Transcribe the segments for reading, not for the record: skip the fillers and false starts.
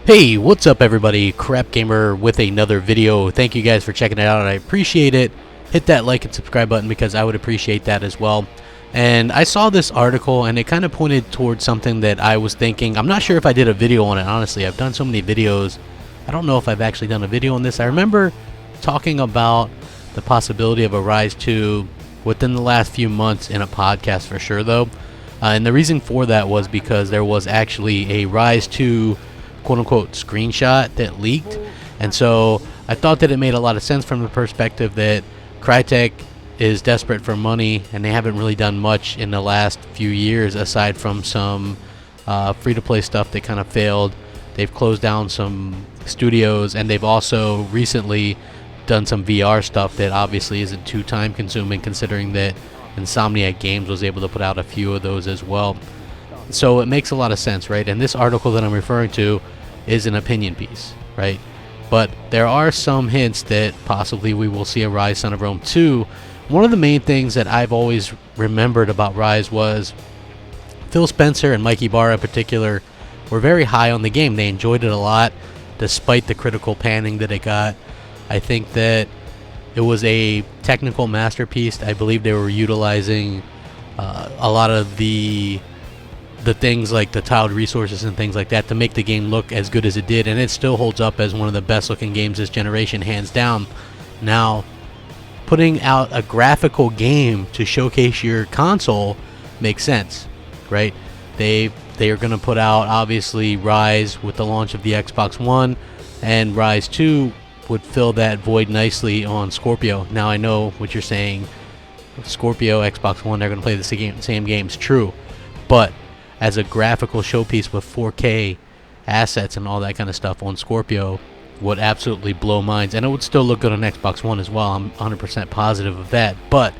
Hey, what's up everybody? Crapgamer with another video. Thank you guys for checking it out. I appreciate it. Hit that like and subscribe button because I would appreciate that as well. And I saw this article and it kind of pointed towards something that I was thinking. I'm not sure if I did a video on it, honestly. I've done so many videos. I don't know if I've actually done a video on this. I remember talking about the possibility of a Ryse 2 within the last few months in a podcast for sure though. And the reason for that was because there was actually a Ryse 2 quote-unquote screenshot that leaked, and so I thought that it made a lot of sense from the perspective that Crytek is desperate for money and they haven't really done much in the last few years aside from some free-to-play stuff that kind of failed. They've closed down some studios and they've also recently done some VR stuff that obviously isn't too time-consuming considering that Insomniac Games was able to put out a few of those as well. So it makes a lot of sense, right? And this article that I'm referring to is an opinion piece, right? But there are some hints that possibly we will see a Ryse Son of Rome 2. One of the main things that I've always remembered about Ryse was Phil Spencer and Mikey Barra in particular were very high on the game. They enjoyed it a lot despite the critical panning that it got. I think that it was a technical masterpiece. I believe they were utilizing a lot of the things like the tiled resources and things like that to make the game look as good as it did, and it still holds up as one of the best looking games this generation, hands down. Now, putting out a graphical game to showcase your console makes sense, right? They are going to put out obviously Ryse with the launch of the Xbox One, and Ryse 2 would fill that void nicely on Scorpio. Now I know what you're saying, Scorpio, Xbox One, they're going to play the same games, true, but as a graphical showpiece with 4K assets and all that kind of stuff on Scorpio would absolutely blow minds, and it would still look good on Xbox One as well. I'm 100% positive of that. But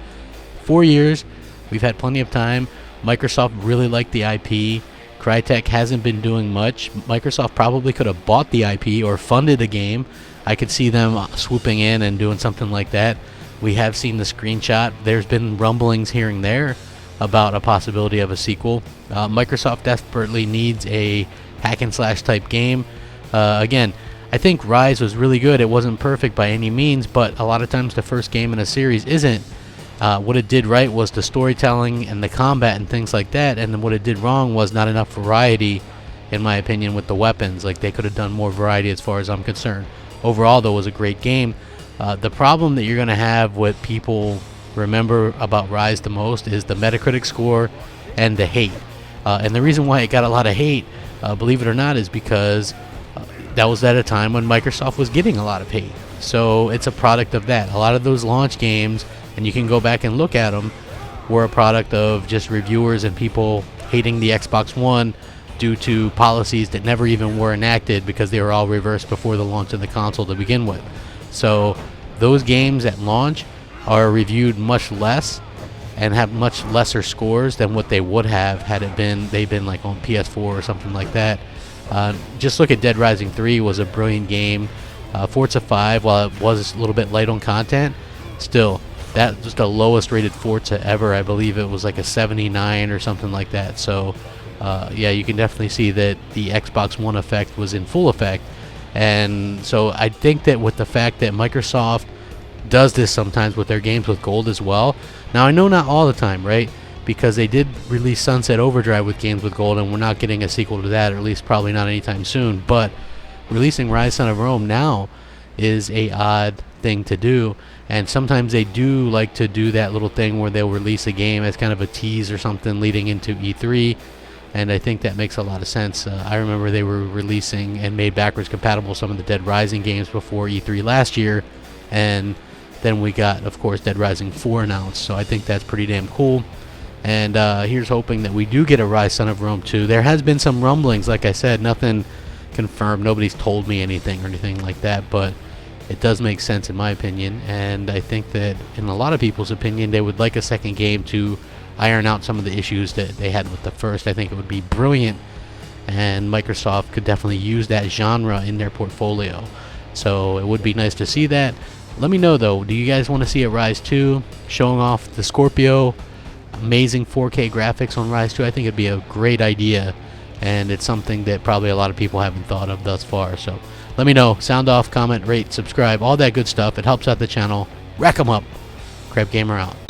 4 years, we've had plenty of time. Microsoft really liked the IP. Crytek hasn't been doing much. Microsoft probably could have bought the IP or funded a game. I could see them swooping in and doing something like that. We have seen the screenshot. There's been rumblings here and there about a possibility of a sequel. Microsoft desperately needs a hack and slash type game. Again, I think Ryse was really good. It wasn't perfect by any means, but a lot of times the first game in a series isn't. What it did right was the storytelling and the combat and things like that, and what it did wrong was not enough variety, in my opinion, with the weapons. Like, they could have done more variety as far as I'm concerned. Overall, though, it was a great game. The problem that you're going to have with people remember about Ryse the most is the Metacritic score and the hate. And the reason why it got a lot of hate, believe it or not, is because that was at a time when Microsoft was getting a lot of hate. So it's a product of that. A lot of those launch games, and you can go back and look at them, were a product of just reviewers and people hating the Xbox One due to policies that never even were enacted because they were all reversed before the launch of the console to begin with. So those games at launch are reviewed much less and have much lesser scores than what they would have had they've been like on PS4 or something like that. Just look at Dead Rising 3 was a brilliant game. Forza 5, while it was a little bit light on content, still that was the lowest rated Forza ever. I believe it was like a 79 or something like that. So yeah, you can definitely see that the Xbox One effect was in full effect. And so I think that with the fact that Microsoft does this sometimes with their games with gold as well. Now I know not all the time, right? Because they did release Sunset Overdrive with games with gold, and we're not getting a sequel to that, or at least probably not anytime soon. But releasing Ryse Son of Rome now is a odd thing to do, and sometimes they do like to do that little thing where they'll release a game as kind of a tease or something leading into E3, and I think that makes a lot of sense. I remember they were releasing and made backwards compatible some of the Dead Rising games before E3 last year, and then we got, of course, Dead Rising 4 announced, so I think that's pretty damn cool. And here's hoping that we do get a Ryse Son of Rome 2. There has been some rumblings, like I said, nothing confirmed. Nobody's told me anything or anything like that, but it does make sense in my opinion, and I think that in a lot of people's opinion, they would like a second game to iron out some of the issues that they had with the first. I think it would be brilliant, and Microsoft could definitely use that genre in their portfolio. So it would be nice to see that. Let me know though, do you guys want to see a Ryse 2 showing off the Scorpio, amazing 4K graphics on Ryse 2? I think it'd be a great idea, and it's something that probably a lot of people haven't thought of thus far. So let me know. Sound off, comment, rate, subscribe, all that good stuff. It helps out the channel. Rack 'em up. Crapgamer out.